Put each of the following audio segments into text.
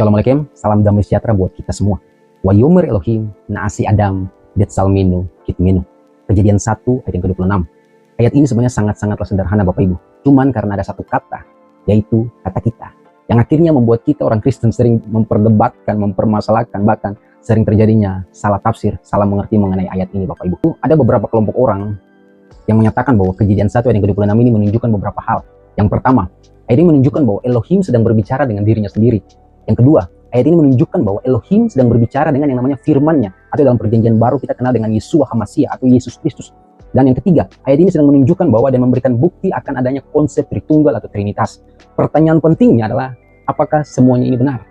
Shalom Aleichem, salam damai sejahtera buat kita semua. Wayomer Elohim, Naasi Adam, Betsalmenu, Kitmenu. Kejadian 1 ayat yang ke-26. Ayat ini sebenarnya sangat-sangatlah sederhana Bapak Ibu. Cuman karena ada satu kata, yaitu kata kita. Yang akhirnya membuat kita orang Kristen sering memperdebatkan, mempermasalahkan, bahkan sering terjadinya salah tafsir, salah mengerti mengenai ayat ini Bapak Ibu. Ada beberapa kelompok orang yang menyatakan bahwa kejadian 1 ayat yang ke-26 ini menunjukkan beberapa hal. Yang pertama, ayat ini menunjukkan bahwa Elohim sedang berbicara dengan dirinya sendiri. Yang kedua, ayat ini menunjukkan bahwa Elohim sedang berbicara dengan yang namanya firman-Nya, atau dalam perjanjian baru kita kenal dengan Yeshua HaMashiach atau Yesus Kristus. Dan yang ketiga, ayat ini sedang menunjukkan bahwa dan memberikan bukti akan adanya konsep Tritunggal atau Trinitas. Pertanyaan pentingnya adalah, apakah semuanya ini benar?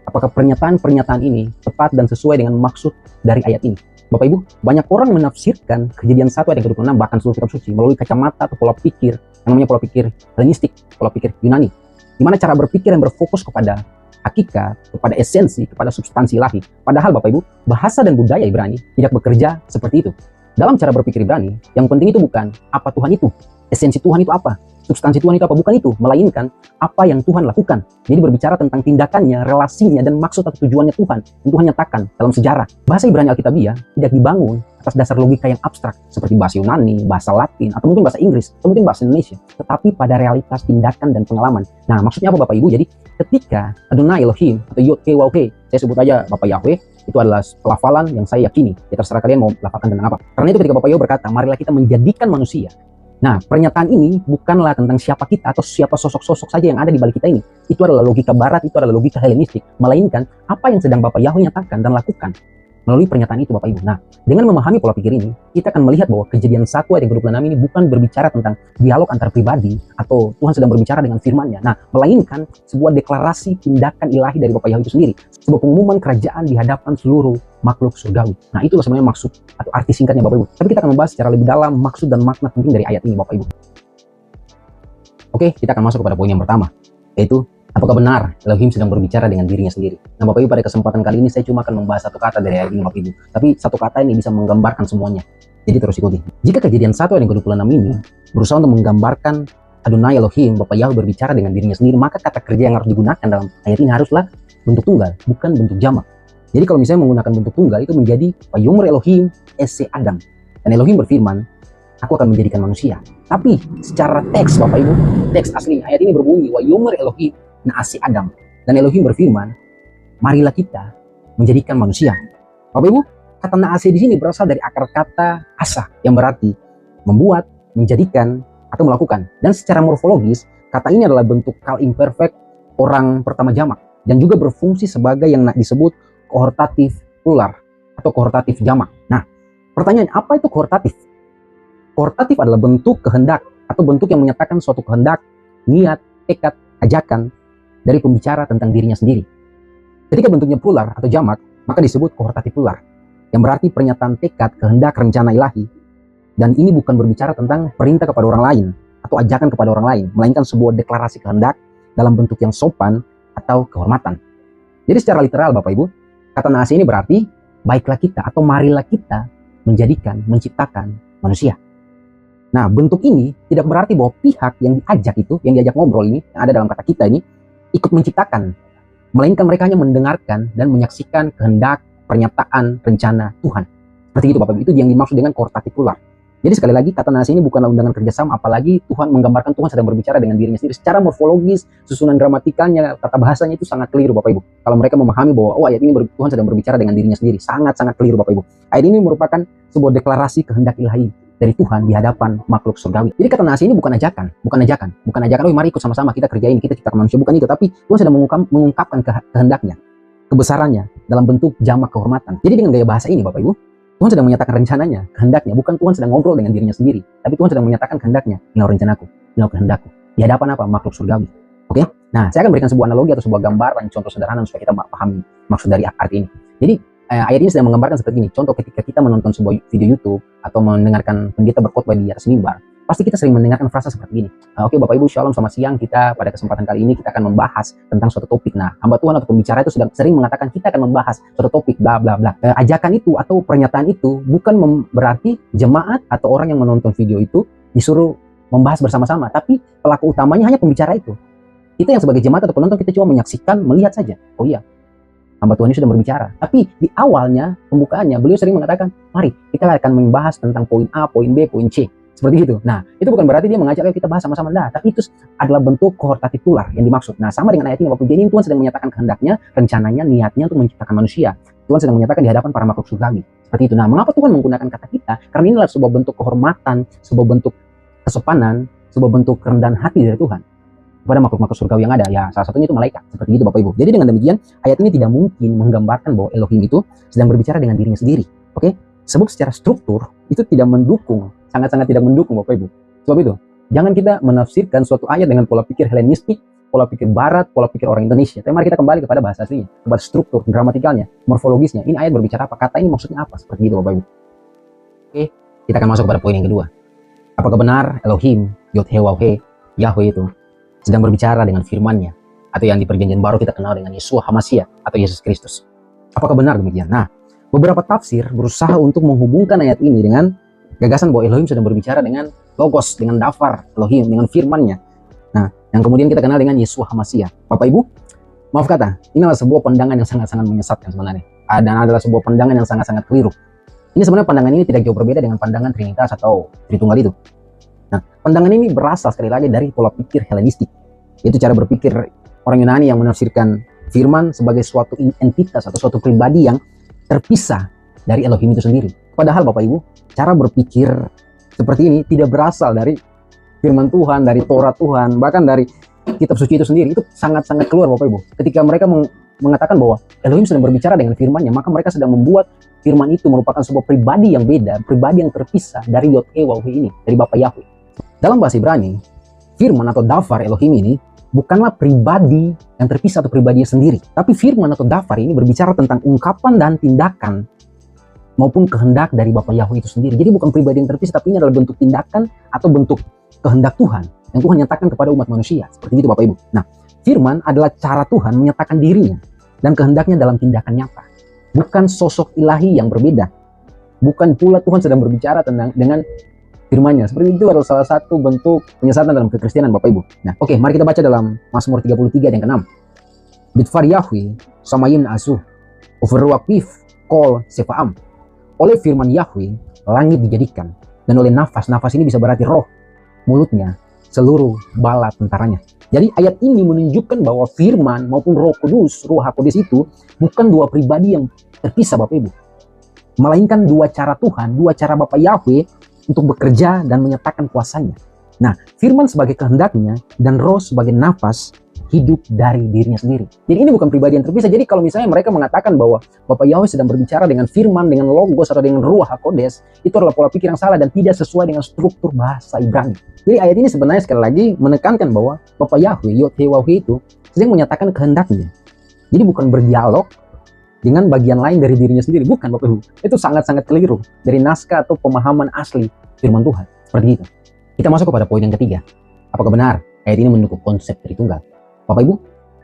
Apakah pernyataan-pernyataan ini tepat dan sesuai dengan maksud dari ayat ini? Bapak Ibu, banyak orang menafsirkan kejadian 1 ayat yang ke-26 bahkan seluruh kitab suci melalui kacamata atau pola pikir yang namanya pola pikir Helenistik, pola pikir Yunani, di mana cara berpikir yang berfokus kepada hakikat, kepada esensi, kepada substansi ilahi. Padahal Bapak Ibu, bahasa dan budaya Ibrani tidak bekerja seperti itu. Dalam cara berpikir Ibrani, yang penting itu bukan apa Tuhan itu, esensi Tuhan itu apa, substansi Tuhan itu apa, bukan itu, melainkan apa yang Tuhan lakukan. Jadi berbicara tentang tindakannya, relasinya, dan maksud atau tujuannya Tuhan yang Tuhan nyatakan dalam sejarah. Bahasa Ibrani Alkitabiah tidak dibangun atas dasar logika yang abstrak seperti bahasa Yunani, bahasa Latin, atau mungkin bahasa Inggris, atau mungkin bahasa Indonesia, tetapi pada realitas tindakan dan pengalaman. Nah, maksudnya apa Bapak Ibu? Jadi ketika Adonai Elohim atau Yod-Ke-Waw-Ke, saya sebut aja Bapak Yahweh, itu adalah pelafalan yang saya yakini. Ya terserah kalian mau lafalkan tentang apa. Karena itu ketika Bapak Yahweh berkata, marilah kita menjadikan manusia. Nah, pernyataan ini bukanlah tentang siapa kita atau siapa sosok-sosok saja yang ada di balik kita ini. Itu adalah logika barat, itu adalah logika Helenistik. Melainkan apa yang sedang Bapak Yahweh nyatakan dan lakukan melalui pernyataan itu Bapak Ibu. Nah, dengan memahami pola pikir ini, kita akan melihat bahwa kejadian 1 ayat yang ke-26 ini bukan berbicara tentang dialog antar pribadi atau Tuhan sedang berbicara dengan firman-Nya. Nah, melainkan sebuah deklarasi tindakan ilahi dari Bapak Yahweh itu sendiri. Sebuah pengumuman kerajaan di hadapan seluruh makhluk surgawi. Nah, itulah sebenarnya maksud atau arti singkatnya Bapak Ibu. Tapi kita akan membahas secara lebih dalam maksud dan makna penting dari ayat ini Bapak Ibu. Oke, kita akan masuk kepada poin yang pertama, yaitu apakah benar Elohim sedang berbicara dengan dirinya sendiri? Nah Bapak Ibu, pada kesempatan kali ini saya cuma akan membahas satu kata dari ayat ini Bapak Ibu. Tapi satu kata ini bisa menggambarkan semuanya. Jadi terus ikuti. Jika kejadian 1 ayat yang ke-26 ini berusaha untuk menggambarkan Adonai Elohim, Bapak Yahweh berbicara dengan dirinya sendiri, maka kata kerja yang harus digunakan dalam ayat ini haruslah bentuk tunggal, bukan bentuk jamak. Jadi kalau misalnya menggunakan bentuk tunggal itu menjadi Wayomer Elohim Ese Adam. Dan Elohim berfirman, aku akan menjadikan manusia. Tapi secara teks Bapak Ibu, teks aslinya ayat ini berbunyi Wayomer Elohim Naasi Adam. Dan Elohim berfirman, marilah kita menjadikan manusia. Bapak Ibu, kata Naasi di sini berasal dari akar kata asa yang berarti membuat, menjadikan, atau melakukan. Dan secara morfologis, kata ini adalah bentuk kal imperfect orang pertama jamak dan juga berfungsi sebagai yang disebut kohortatif plural atau kohortatif jamak. Nah, pertanyaan, apa itu kohortatif? Kohortatif adalah bentuk kehendak atau bentuk yang menyatakan suatu kehendak, niat, tekad, ajakan dari pembicara tentang dirinya sendiri. Ketika bentuknya plural atau jamak, maka disebut kohortatif plural, yang berarti pernyataan tekad, kehendak, rencana ilahi. Dan ini bukan berbicara tentang perintah kepada orang lain atau ajakan kepada orang lain, melainkan sebuah deklarasi kehendak dalam bentuk yang sopan atau kehormatan. Jadi secara literal Bapak Ibu, kata Naasi ini berarti baiklah kita atau marilah kita menjadikan, menciptakan manusia. Nah, bentuk ini tidak berarti bahwa pihak yang diajak itu, yang diajak ngobrol ini, yang ada dalam kata kita ini, ikut menciptakan, melainkan mereka hanya mendengarkan dan menyaksikan kehendak, pernyataan, rencana Tuhan. Seperti itu Bapak Ibu, itu yang dimaksud dengan kohortatif plural. Jadi sekali lagi, kata Naasi ini bukanlah undangan kerjasama, apalagi Tuhan menggambarkan Tuhan sedang berbicara dengan dirinya sendiri. Secara morfologis, susunan gramatikalnya, tata bahasanya itu sangat keliru Bapak Ibu. Kalau mereka memahami bahwa ayat ini Tuhan sedang berbicara dengan dirinya sendiri, sangat-sangat keliru Bapak Ibu. Ayat ini merupakan sebuah deklarasi kehendak ilahi dari Tuhan di hadapan makhluk surgawi. Jadi kata Naasi ini bukan ajakan, oh mari ikut sama-sama kita kerjain, kita ciptakan manusia, bukan itu, tapi Tuhan sedang mengungkapkan kehendaknya, kebesarannya dalam bentuk jamak kehormatan. Jadi dengan gaya bahasa ini Bapak Ibu, Tuhan sedang menyatakan rencananya, kehendaknya, bukan Tuhan sedang ngobrol dengan dirinya sendiri, tapi Tuhan sedang menyatakan kehendaknya, inilah rencanaku, inilah kehendakku, di hadapan apa? Makhluk surgawi. Oke? Nah, saya akan berikan sebuah analogi atau sebuah gambaran, contoh sederhana supaya kita pahami maksud dari arti ini. Jadi ayat ini sedang menggambarkan seperti ini. Contoh ketika kita menonton sebuah video YouTube atau mendengarkan pendeta berkhotbah di atas mimbar, pasti kita sering mendengarkan frasa seperti ini. Oke Bapak Ibu, shalom, selamat siang. Kita pada kesempatan kali ini kita akan membahas tentang suatu topik. Nah, hamba Tuhan atau pembicara itu sedang sering mengatakan kita akan membahas suatu topik bla bla bla. Ajakan itu atau pernyataan itu bukan berarti jemaat atau orang yang menonton video itu disuruh membahas bersama-sama, tapi pelaku utamanya hanya pembicara itu. Kita yang sebagai jemaat atau penonton, kita cuma menyaksikan, melihat saja. Oh iya, hamba Tuhan ini sudah berbicara. Tapi di awalnya, pembukaannya, beliau sering mengatakan, mari kita akan membahas tentang poin A, poin B, poin C. Seperti itu. Nah, itu bukan berarti dia mengajak kita bahas sama-sama. Nah, tapi itu adalah bentuk kohortatif tular yang dimaksud. Nah, sama dengan ayat ini, Bapak Ibu. Jadi Tuhan sedang menyatakan kehendaknya, rencananya, niatnya untuk menciptakan manusia. Tuhan sedang menyatakan di hadapan para makhluk surgawi. Seperti itu. Nah, mengapa Tuhan menggunakan kata kita? Karena ini adalah sebuah bentuk kehormatan, sebuah bentuk kesopanan, sebuah bentuk kerendahan hati dari Tuhan kepada makhluk-makhluk surgawi yang ada. Ya, salah satunya itu malaikat. Seperti itu, Bapak Ibu. Jadi dengan demikian, ayat ini tidak mungkin menggambarkan bahwa Elohim itu sedang berbicara dengan dirinya sendiri. Oke? Sebab secara struktur itu tidak mendukung, sangat-sangat tidak mendukung, Bapak Ibu. Sebab itu, jangan kita menafsirkan suatu ayat dengan pola pikir Helenistik, pola pikir Barat, pola pikir orang Indonesia. Tapi mari kita kembali kepada bahasa aslinya, kepada struktur, gramatikalnya, morfologisnya. Ini ayat berbicara apa? Kata ini maksudnya apa? Seperti itu, Bapak Ibu. Oke, kita akan masuk kepada poin yang kedua. Apakah benar Elohim, Yod-Heh-Waw-He, Yahweh itu sedang berbicara dengan firman-Nya, atau yang di perjanjian baru kita kenal dengan Yeshua HaMashiach atau Yesus Kristus? Apakah benar demikian? Nah, beberapa tafsir berusaha untuk menghubungkan ayat ini dengan gagasan bahwa Elohim sedang berbicara dengan Logos, dengan Dafar Elohim, dengan firman-Nya. Nah, yang kemudian kita kenal dengan Yeshua HaMashiach. Bapak Ibu, maaf kata, ini adalah sebuah pandangan yang sangat-sangat menyesatkan sebenarnya. Dan adalah sebuah pandangan yang sangat-sangat keliru. Ini sebenarnya pandangan ini tidak jauh berbeda dengan pandangan Trinitas atau Tritunggal itu. Nah, pandangan ini berasal sekali lagi dari pola pikir Helenistik. Yaitu cara berpikir orang Yunani yang menafsirkan firman sebagai suatu entitas atau suatu pribadi yang terpisah dari Elohim itu sendiri. Padahal Bapak Ibu, cara berpikir seperti ini tidak berasal dari firman Tuhan, dari Taurat Tuhan, bahkan dari kitab suci itu sendiri. Itu sangat-sangat keluar, Bapak Ibu. Ketika mereka mengatakan bahwa Elohim sedang berbicara dengan firman-Nya, maka mereka sedang membuat firman itu merupakan sebuah pribadi yang beda, pribadi yang terpisah dari Yod-Heh-Waw-He ini, dari Bapa Yahweh. Dalam bahasa Ibrani, firman atau Dafar Elohim ini bukanlah pribadi yang terpisah atau pribadinya sendiri. Tapi firman atau Dafar ini berbicara tentang ungkapan dan tindakan maupun kehendak dari Bapa Yahweh itu sendiri. Jadi bukan pribadi yang terpisah, tapi ini adalah bentuk tindakan atau bentuk kehendak Tuhan yang Tuhan nyatakan kepada umat manusia. Seperti itu, Bapak Ibu. Nah, firman adalah cara Tuhan menyatakan dirinya dan kehendaknya dalam tindakan nyata. Bukan sosok ilahi yang berbeda. Bukan pula Tuhan sedang berbicara dengan firman-Nya. Seperti itu adalah salah satu bentuk penyesatan dalam kekristenan, Bapak Ibu. Nah, oke, mari kita baca dalam Mazmur 33 yang ke-6. Bitfar Yahweh samayim na'asuh uverwakif kol sefaam. Oleh firman Yahweh, langit dijadikan. Dan oleh nafas ini bisa berarti roh, mulutnya, seluruh bala tentaranya. Jadi ayat ini menunjukkan bahwa firman maupun roh kudus, ruh HaKodes itu bukan dua pribadi yang terpisah, Bapak Ibu. Melainkan dua cara Tuhan, dua cara Bapa Yahweh untuk bekerja dan menyatakan kuasanya. Nah, firman sebagai kehendaknya dan roh sebagai nafas hidup dari dirinya sendiri. Jadi ini bukan pribadi yang terpisah. Jadi kalau misalnya mereka mengatakan bahwa Bapa Yahweh sedang berbicara dengan firman, dengan logos atau dengan ruh HaKodes, itu adalah pola pikir yang salah dan tidak sesuai dengan struktur bahasa Ibrani. Jadi ayat ini sebenarnya sekali lagi menekankan bahwa Bapa Yahweh, Yod-Heh-Waw-He itu sedang menyatakan kehendaknya. Jadi bukan berdialog dengan bagian lain dari dirinya sendiri. Bukan, Bapak Ibu. Itu sangat-sangat keliru dari naskah atau pemahaman asli firman Tuhan. Seperti itu. Kita masuk kepada poin yang ketiga. Apakah benar ayat ini mendukung konsep Tritunggal? Bapak Ibu,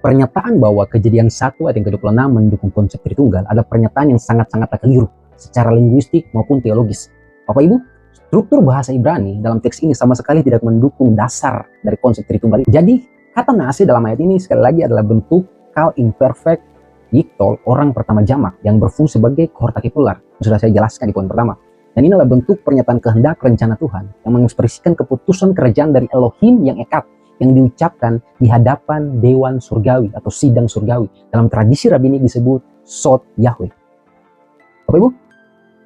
pernyataan bahwa Kejadian 1 ayat yang ke-26 mendukung konsep Tritunggal adalah pernyataan yang sangat-sangat keliru secara linguistik maupun teologis. Bapak Ibu, struktur bahasa Ibrani dalam teks ini sama sekali tidak mendukung dasar dari konsep Tritunggal. Jadi, kata na'aseh dalam ayat ini sekali lagi adalah bentuk kal imperfect yiktol, orang pertama jamak yang berfungsi sebagai kohortatif tular. Sudah saya jelaskan di poin pertama. Dan ini adalah bentuk pernyataan kehendak rencana Tuhan yang mengekspresikan keputusan kerajaan dari Elohim yang ekat, yang diucapkan di hadapan dewan surgawi atau sidang surgawi. Dalam tradisi rabbinik disebut Sot Yahweh. Bapak Ibu,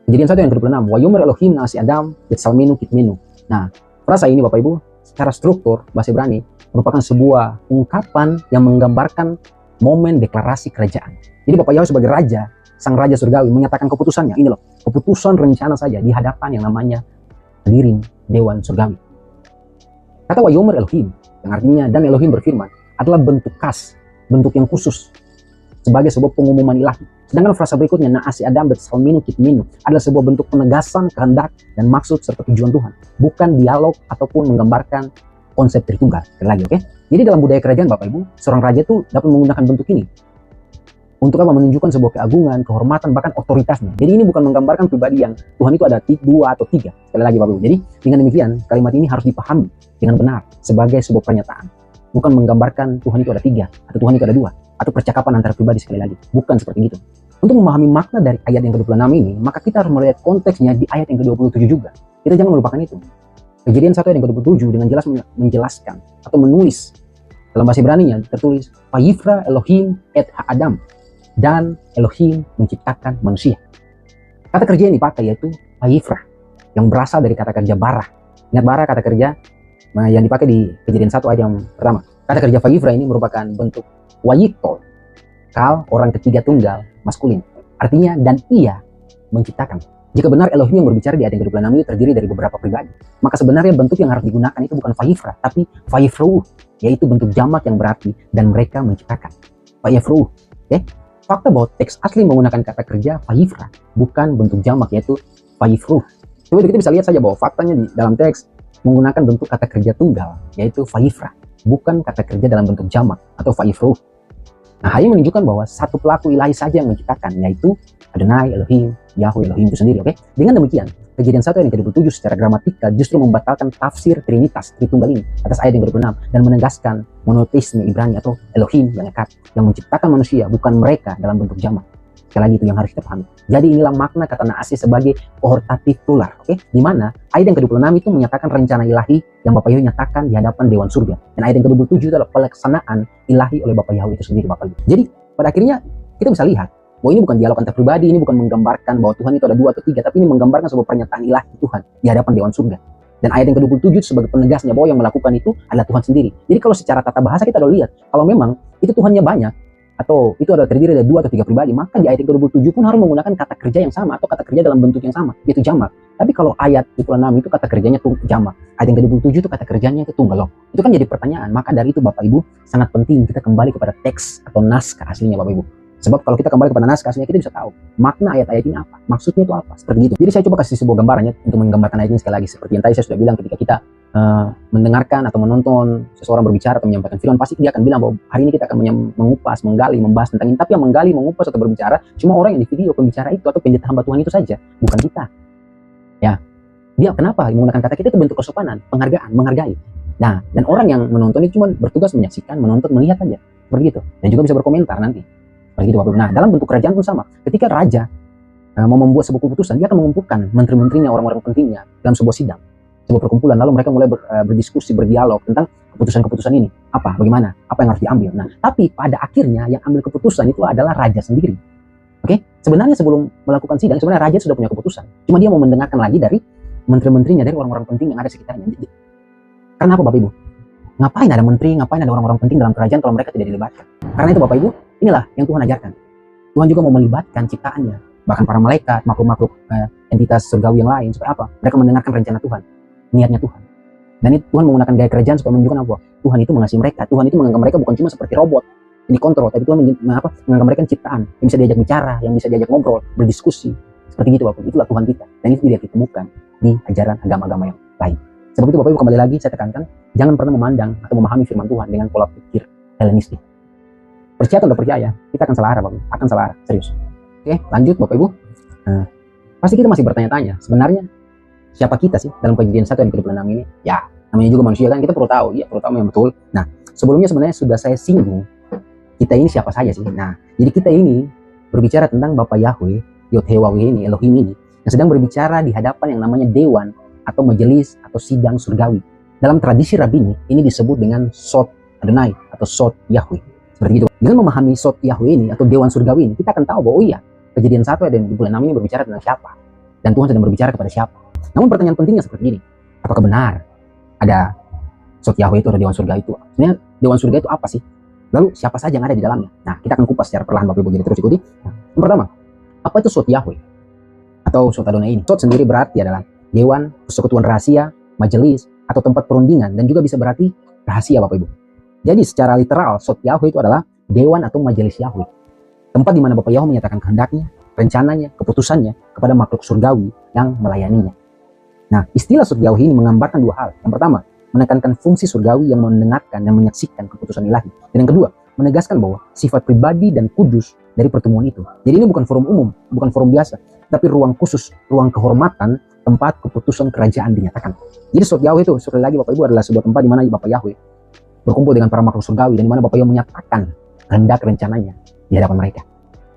Kejadian 1 yang ke-26, Wayomer Elohim na'asi Adam betsalmenu kitmenu. Nah, frasa ini Bapak Ibu, secara struktur bahasa Ibrani merupakan sebuah ungkapan yang menggambarkan momen deklarasi kerajaan. Jadi Bapak Yahweh sebagai raja, sang raja surgawi menyatakan keputusannya. Ini loh, keputusan rencana saja di hadapan yang namanya hadirin dewan surgawi. Kata Wayomer Elohim, yang artinya dan Elohim berfirman, adalah bentuk khas, bentuk yang khusus sebagai sebuah pengumuman ilahi. Sedangkan frasa berikutnya, na'asi Adam betsalmenu kitmenu, adalah sebuah bentuk penegasan kehendak dan maksud serta tujuan Tuhan, bukan dialog ataupun menggambarkan konsep Tritunggal. Sekali lagi, oke? Jadi dalam budaya kerajaan Bapak Ibu, seorang raja itu dapat menggunakan bentuk ini untuk apa? Menunjukkan sebuah keagungan, kehormatan, bahkan otoritasnya. Jadi ini bukan menggambarkan pribadi yang Tuhan itu ada 2 atau 3. Sekali lagi Bapak Ibu. Jadi dengan demikian kalimat ini harus dipahami dengan benar sebagai sebuah pernyataan bukan menggambarkan Tuhan itu ada 3 atau Tuhan itu ada 2 atau percakapan antara pribadi sekali lagi. Bukan seperti itu. Untuk memahami makna dari ayat yang ke-26 ini, maka kita harus melihat konteksnya di ayat yang ke-27 juga. Kita jangan melupakan itu. Kejadian 1 ayat yang ke-27 dengan jelas menjelaskan atau menulis dalam bahasa Ibrani-nya tertulis Vayifra Elohim et ha'adam, dan Elohim menciptakan manusia. Kata kerja yang dipakai yaitu Vayifra, yang berasal dari kata kerja bara. Ingat bara kata kerja yang dipakai di Kejadian 1 ayat yang pertama. Kata kerja Vayifra ini merupakan bentuk wayito, kal orang ketiga tunggal maskulin. Artinya dan ia menciptakan. Jika benar Elohim yang berbicara di ayat yang ke-26 itu terdiri dari beberapa pribadi, maka sebenarnya bentuk yang harus digunakan itu bukan Vayifra, tapi Vayifru, yaitu bentuk jamak yang berarti dan mereka menciptakan. Vayifru, oke? Fakta bahwa teks asli menggunakan kata kerja Vayifra, bukan bentuk jamak yaitu Vayifru. Coba kita bisa lihat saja bahwa faktanya di dalam teks menggunakan bentuk kata kerja tunggal, yaitu Vayifra, bukan kata kerja dalam bentuk jamak atau Vayifru. Nah, hal ini menunjukkan bahwa satu pelaku ilahi saja yang menciptakan, yaitu Adonai, Elohim, Yahweh, Elohim itu sendiri, oke? Dengan demikian, Kejadian 1 ayat yang ke-27 secara gramatikal justru membatalkan tafsir Trinitas, Tritunggal ini atas ayat yang ke-26 dan menegaskan monoteisme Ibrani atau Elohim yang eka, yang menciptakan manusia, bukan mereka dalam bentuk jamak. Sekali lagi itu yang harus kita pahami. Jadi inilah makna kata naasih sebagai kohortatif plural, oke? Di mana ayat yang ke-26 itu menyatakan rencana ilahi yang Bapak Yahweh nyatakan di hadapan Dewan Surga. Dan ayat yang ke-27 itu adalah pelaksanaan ilahi oleh Bapak Yahweh itu sendiri, Bapak Ibu. Jadi pada akhirnya kita bisa lihat bahwa ini bukan dialog antar pribadi, ini bukan menggambarkan bahwa Tuhan itu ada 2 atau 3, tapi ini menggambarkan sebuah pernyataan ilahi Tuhan di hadapan Dewan Surga. Dan ayat yang ke-27 sebagai penegasnya bahwa yang melakukan itu adalah Tuhan sendiri. Jadi kalau secara tata bahasa kita udah lihat, kalau memang itu Tuhannya banyak, atau itu adalah terdiri dari 2 atau 3 pribadi, maka di ayat yang ke-27 pun harus menggunakan kata kerja yang sama atau kata kerja dalam bentuk yang sama, yaitu jamak. Tapi kalau ayat 26 itu kata kerjanya jamak, ayat yang ke-27 itu kata kerjanya itu tunggal. Itu kan jadi pertanyaan. Maka dari itu Bapak Ibu sangat penting kita kembali kepada teks atau naskah aslinya Bapak Ibu. Sebab kalau kita kembali kepada naskah aslinya, kita bisa tahu makna ayat-ayat ini apa, maksudnya itu apa, seperti itu. Jadi saya coba kasih sebuah gambarannya untuk menggambarkan ayat ini sekali lagi. Seperti yang tadi saya sudah bilang, ketika kita mendengarkan atau menonton seseorang berbicara atau menyampaikan firman, pasti dia akan bilang bahwa hari ini kita akan mengupas, menggali, membahas tentang ini. Tapi yang menggali, mengupas atau berbicara cuma orang yang di video pembicara itu atau pendeta hamba Tuhan itu saja, bukan kita. Ya, dia kenapa menggunakan kata kita itu bentuk kesopanan, penghargaan, menghargai. Nah, dan orang yang menonton itu cuma bertugas menyaksikan, menonton, melihat saja, seperti itu. Dan juga bisa berkomentar nanti. Seperti itu, Bapak Ibu. Nah, dalam bentuk kerajaan pun sama. Ketika raja mau membuat sebuah keputusan, dia akan mengumpulkan menteri-menterinya, orang-orang pentingnya dalam sebuah sidang, sebuah perkumpulan. Lalu mereka mulai berdiskusi, berdialog tentang keputusan-keputusan ini. Apa, bagaimana, apa yang harus diambil. Nah, tapi pada akhirnya yang ambil keputusan itu adalah raja sendiri. Oke? Sebenarnya sebelum melakukan sidang, sebenarnya raja sudah punya keputusan. Cuma dia mau mendengarkan lagi dari menteri-menterinya, dari orang-orang penting yang ada sekitarnya. Karena apa, Bapak Ibu? Ngapain ada menteri, ngapain ada orang-orang penting dalam kerajaan kalau mereka tidak dilibatkan? Karena itu Bapak Ibu, inilah yang Tuhan ajarkan. Tuhan juga mau melibatkan ciptaannya, bahkan para malaikat, makhluk-makhluk entitas surgawi yang lain, supaya apa? Mereka mendengarkan rencana Tuhan, niatnya Tuhan. Dan itu Tuhan menggunakan gaya kerajaan supaya menunjukkan apa? Tuhan itu mengasihi mereka. Tuhan itu menganggap mereka bukan cuma seperti robot yang dikontrol, tapi Tuhan menganggap mereka ciptaan yang bisa diajak bicara, yang bisa diajak ngobrol, berdiskusi. Seperti itu Bapak Ibu, itulah Tuhan kita. Dan itu tidak ditemukan di ajaran agama-agama yang lain. Sebab itu Bapak Ibu, kembali lagi saya tekankan, jangan pernah memandang atau memahami firman Tuhan dengan pola pikir Helenistik. Percaya atau tidak percaya, kita akan salah arah Bapak Ibu, akan salah arah, serius. Oke, lanjut Bapak Ibu. Pasti kita masih bertanya-tanya, sebenarnya siapa kita sih dalam Kejadian 1 yang ke-26 ini? Ya, namanya juga manusia kan, kita perlu tahu, ya perlu tahu yang betul. Nah, sebelumnya sebenarnya sudah saya singgung, kita ini siapa saja sih? Nah, jadi kita ini berbicara tentang Bapak Yahweh, Yod-Heh-Wah-Weh ini, Elohim ini, yang sedang berbicara di hadapan yang namanya Dewan atau majelis atau sidang surgawi. Dalam tradisi rabini ini disebut dengan Sot Adonai atau Sot Yahweh. Seperti itu. Dengan memahami Sot Yahweh ini atau Dewan Surgawi ini, kita akan tahu bahwa oh iya, Kejadian 1 dan bulan 6 ini berbicara tentang siapa. Dan Tuhan sedang berbicara kepada siapa. Namun pertanyaan pentingnya seperti ini. Apakah benar ada Sot Yahweh itu, ada Dewan Surga itu? Sebenarnya Dewan Surga itu apa sih? Lalu siapa saja yang ada di dalamnya? Nah, kita akan kupas secara perlahan Bapak Ibu, jadi terus ikuti. Nah, yang pertama, apa itu Sot Yahweh? Atau Sot Adonai ini? Sot sendiri berarti adalah Dewan, persekutuan rahasia, majelis, atau tempat perundingan, dan juga bisa berarti rahasia Bapak Ibu. Jadi secara literal, Sot Yahweh itu adalah Dewan atau majelis Yahweh. Tempat di mana Bapak Yahweh menyatakan kehendaknya, rencananya, keputusannya kepada makhluk surgawi yang melayaninya. Nah, istilah Sot Yahweh ini menggambarkan dua hal. Yang pertama, menekankan fungsi surgawi yang mendengarkan dan menyaksikan keputusan ilahi. Dan yang kedua, menegaskan bahwa sifat pribadi dan kudus dari pertemuan itu. Jadi ini bukan forum umum, bukan forum biasa, tapi ruang khusus, ruang kehormatan, tempat keputusan kerajaan dinyatakan. Jadi Sot Yahweh itu, sekali lagi Bapak Ibu, adalah sebuah tempat di mana Bapak Yahweh berkumpul dengan para makhluk surgawi, dan di mana Bapak Ibu menyatakan kehendak rencananya di hadapan mereka.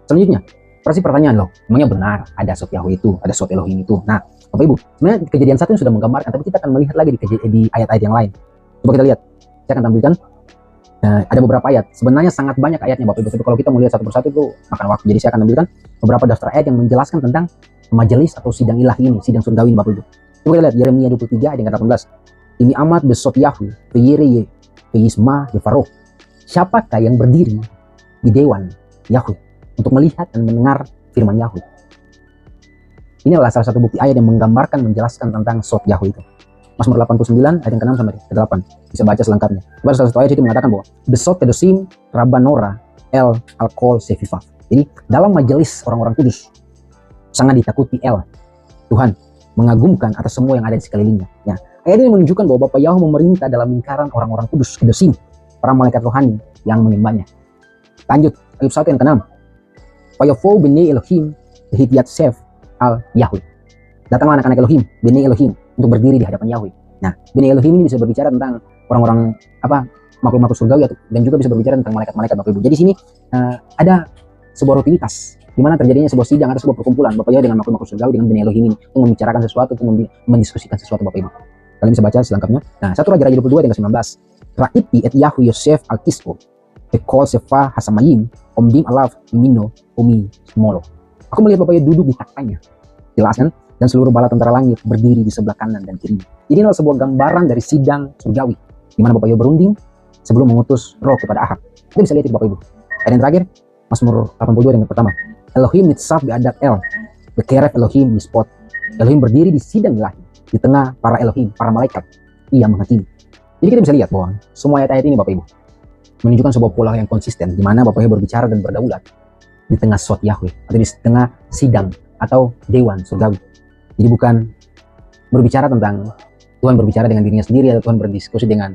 Selanjutnya, pasti pertanyaan loh, memangnya benar ada Sot Yahweh itu, ada Sot Elohim itu? Nah, Bapak Ibu, sebenarnya kejadian 1 sudah menggambarkan, tapi kita akan melihat lagi di ayat-ayat yang lain. Coba kita lihat, saya akan tampilkan ada beberapa ayat. Sebenarnya sangat banyak ayatnya Bapak Ibu, tapi kalau kita mau lihat satu persatu itu makan waktu. Jadi saya akan tampilkan beberapa daftar ayat yang menjelaskan tentang majelis atau sidang ilahi ini, sidang surgawi ini Bapak Ibu. Coba kita lihat Yeremia 23 ayat yang ke-18. Ini amat besot Yahweh, Feyere, Feyisma, Yefaroh. Siapakah yang berdiri di dewan Yahweh untuk melihat dan mendengar firman Yahweh? Ini adalah salah satu bukti ayat yang menggambarkan, menjelaskan tentang Sot Yahweh itu. Mazmur 89 ayat yang ke-6 sampai ke-8. Bisa baca selengkapnya. Pada salah satu ayat itu mengatakan bahwa Besot Kedosim Rabanora El Alkol Sefifaf. Jadi dalam majelis orang-orang kudus sangat ditakuti El, Tuhan mengagumkan atas semua yang ada di sekelilingnya. Ya, ayat ini menunjukkan bahwa Bapa Yahweh memerintah dalam lingkaran orang-orang kudus, Kedosim, para malaikat rohani yang menyembahnya. Lanjut, ayat 1 yang ke-6. Payafo bene Elohim Hidyat Sef al Yahweh. Datanglah anak-anak Elohim, bene Elohim, untuk berdiri di hadapan Yahweh. Nah, bene Elohim ini bisa berbicara tentang orang-orang makhluk-makhluk surgawi, dan juga bisa berbicara tentang malaikat-malaikat Bapak Ibu. Jadi sini ada sebuah rutinitas di mana terjadinya sebuah sidang, ada sebuah perkumpulan Bapak Yahweh dengan makhluk-makhluk surgawi, dengan bene Elohim ini untuk membicarakan sesuatu, untuk mendiskusikan sesuatu Bapak Ibu. Kalian bisa baca selengkapnya. Nah, 1 Raja-Raja 22 ayat 19. Ra'ipi et Yahu Yosef al-Kispo Ekol Sefa Hasamayim Omdim Alaf Imino Umi Molo. Aku melihat Bapak Yahweh duduk di taktanya. Jelas kan? Dan seluruh bala tentara langit berdiri di sebelah kanan dan kiri. Ini adalah sebuah gambaran dari sidang surgawi, di mana Bapak Ibu berunding sebelum mengutus roh kepada Ahab. Kita bisa lihat itu Bapak Ibu. Ayat yang terakhir, Mazmur 82 yang pertama. Elohim nitsaf bi'adat El, bekeref Elohim di spot. Elohim berdiri di sidang ilahi, di tengah para Elohim, para malaikat. Ia menghakimi. Jadi kita bisa lihat bahwa semua ayat-ayat ini Bapak Ibu menunjukkan sebuah pola yang konsisten, di mana Bapak Ibu berbicara dan berdaulat di tengah Sot Yahweh, atau di tengah sidang atau dewan surgawi. Jadi bukan berbicara tentang Tuhan berbicara dengan dirinya sendiri, atau Tuhan berdiskusi dengan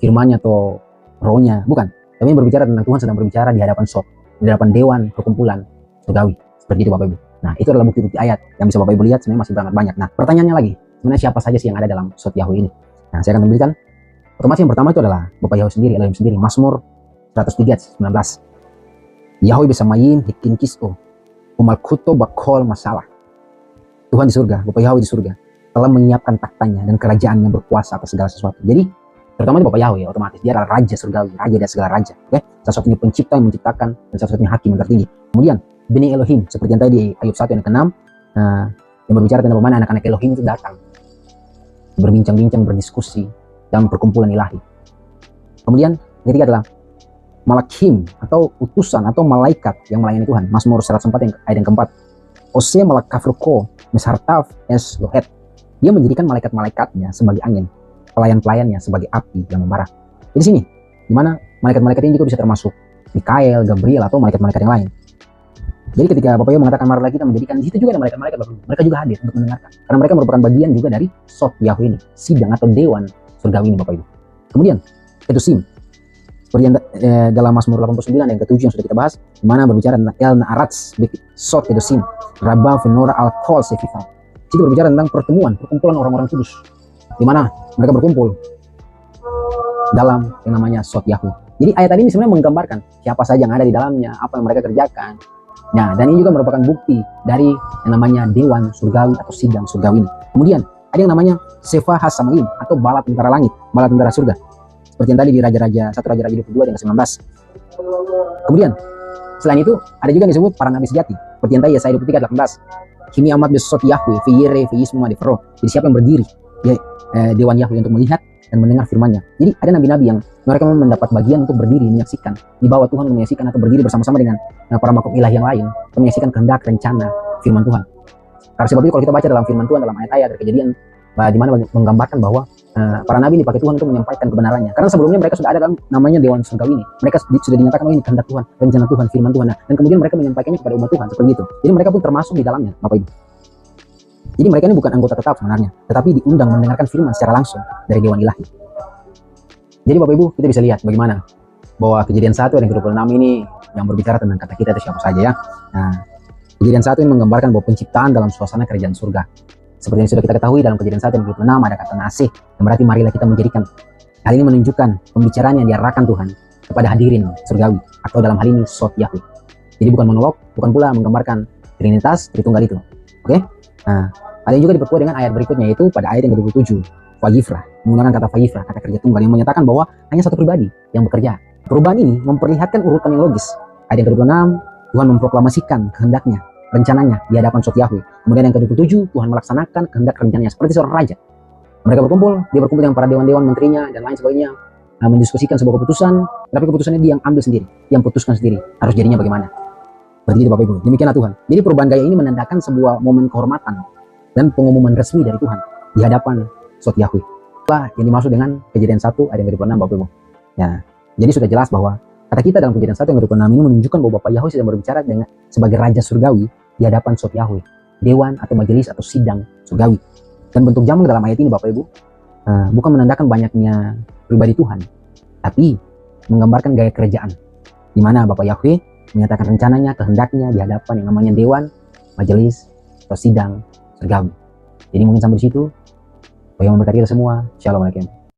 firman-Nya atau rohnya, bukan. Tapi berbicara tentang Tuhan sedang berbicara di hadapan Sot, di hadapan dewan perkumpulan surgawi. Seperti itu Bapak Ibu. Nah, itu adalah bukti-bukti ayat yang bisa Bapak Ibu lihat, sebenarnya masih sangat banyak. Nah, pertanyaannya lagi, sebenarnya siapa saja sih yang ada dalam Sot Yahweh ini? Nah, saya akan tampilkan. Otomatis yang pertama itu adalah Bapak Yahweh sendiri, Elohim sendiri. Mazmur 103 19. Yahweh besamayim hikin kisko umalkuto bakol masalah. Tuhan di surga, Bapak Yahweh di surga telah menyiapkan taktanya dan kerajaannya berkuasa atas segala sesuatu. Jadi terutama Bapak Yahweh, otomatis dia adalah raja surgawi, raja dari segala raja. Oke, satu-satunya pencipta yang menciptakan dan satu-satunya hakim yang tertinggi. Kemudian Beni Elohim, seperti yang tadi di Ayub 1 yang ke-6, yang berbicara tentang bagaimana anak-anak Elohim itu datang berbincang-bincang, berdiskusi dalam perkumpulan ilahi. Kemudian ketiga adalah Malakim atau utusan atau malaikat yang melayani Tuhan. Mazmur 104 ayat yang keempat. Ose malakafruko meshartaf es lohet. Dia menjadikan malaikat-malaikatnya sebagai angin, pelayan-pelayannya sebagai api yang membara. Di sini, di mana malaikat-malaikat ini juga bisa termasuk Mikael, Gabriel, atau malaikat-malaikat yang lain. Jadi ketika Bapak Ibu mengatakan marilah kita menjadikan, di situ juga ada malaikat-malaikat Bapak Ibu. Mereka juga hadir untuk mendengarkan. Karena mereka merupakan bagian juga dari Sot Yahweh ini, sidang atau dewan surgawi ini Bapak Ibu. Kemudian, Kedosim. Seperti yang dalam Mazmur 89 yang ke-7 yang sudah kita bahas, di mana berbicara tentang El Na'aratz Sot Kedosim, Rabba Venora Al-Kol Sefifah. Itu berbicara tentang perkumpulan orang-orang kudus, di mana mereka berkumpul dalam yang namanya Sot Yahweh. Jadi ayat tadi ini sebenarnya menggambarkan siapa saja yang ada di dalamnya, apa yang mereka kerjakan. Nah, dan ini juga merupakan bukti dari yang namanya dewan surgawi atau sidang surgawi ini. Kemudian ada yang namanya Sefa Hasamayim atau bala tentara langit, bala tentara surga. Seperti yang tadi di Satu Raja-Raja 22 yang ke-19. Kemudian selain itu ada juga yang disebut para nabi sejati. Seperti yang tadi Yesaya 23 18. Kimi amat besot Yahweh fiyere fiyisma defro. Jadi siapa yang berdiri di dewan Yahweh untuk melihat dan mendengar firman-Nya. Jadi ada nabi-nabi yang mereka mendapat bagian untuk berdiri menyaksikan di bawah Tuhan, menyaksikan atau berdiri bersama-sama dengan para makhluk ilahi yang lain, menyaksikan kehendak rencana firman Tuhan. Karena sebab itu kalau kita baca dalam firman Tuhan dalam ayat-ayat dari Kejadian, di mana menggambarkan bahwa para nabi dipakai Tuhan untuk menyampaikan kebenarannya. Karena sebelumnya mereka sudah ada dalam namanya dewan surgawi ini. Mereka sudah dinyatakan ini kehendak Tuhan, rencana Tuhan, firman Tuhan. Nah, dan kemudian mereka menyampaikannya kepada umat Tuhan seperti itu. Jadi mereka pun termasuk di dalamnya, Bapak Ibu. Jadi mereka ini bukan anggota tetap sebenarnya, tetapi diundang mendengarkan firman secara langsung dari dewan ilahi. Jadi Bapak Ibu, kita bisa lihat bagaimana bahwa Kejadian 1 ayat 26 ini yang berbicara tentang kata kita itu siapa saja ya. Nah, Kejadian 1 ini menggambarkan bahwa penciptaan dalam suasana kerajaan surga. Seperti yang sudah kita ketahui dalam Kejadian 1 ayat 26 ada kata nasih, yang berarti marilah kita menjadikan Hal ini menunjukkan pembicaraan yang diarahkan Tuhan kepada hadirin surgawi, atau dalam hal ini Sot Yahweh. Jadi bukan monolog, bukan pula menggambarkan Trinitas Tritunggal itu. Oke? Nah, hal ini juga diperkuat dengan ayat berikutnya, yaitu pada ayat yang ke-27, Vayifra, menggunakan kata Vayifra, kata kerja tunggal, yang menyatakan bahwa hanya satu pribadi yang bekerja. Perubahan ini memperlihatkan urutan yang logis. Ayat yang ke-26, Tuhan memproklamasikan kehendaknya, rencananya di hadapan Sot Yahweh. Kemudian yang ke-27, Tuhan melaksanakan kehendak rencananya seperti seorang raja. Mereka berkumpul, dia berkumpul dengan para dewan-dewan, menterinya, dan lain sebagainya, mendiskusikan sebuah keputusan, tapi keputusannya dia yang ambil sendiri, yang putuskan sendiri, harus jadinya bagaimana. Seperti itu Bapak Ibu, demikianlah Tuhan. Jadi perubahan gaya ini menandakan sebuah momen kehormatan dan pengumuman resmi dari Tuhan di hadapan Sot Yahweh. Itulah yang dimaksud dengan Kejadian 1 ayat yang ke-26 Bapak Ibu. Ya, jadi sudah jelas bahwa kata kita dalam Kejadian 1 ayat yang ke-26 ini menunjukkan bahwa Bapak Yahweh sedang berbicara dengan sebagai Raja Surgawi di hadapan Sot Yahweh, dewan atau majelis atau sidang surgawi. Dan bentuk jamak dalam ayat ini Bapak Ibu bukan menandakan banyaknya pribadi Tuhan, tapi menggambarkan gaya kerajaan, di mana Bapak Yahweh menyatakan rencananya, kehendaknya di hadapan yang namanya dewan, majelis, atau sidang surgawi. Jadi mungkin sampai di situ. Bagaimana berkata kita semua. Shalom alaikum.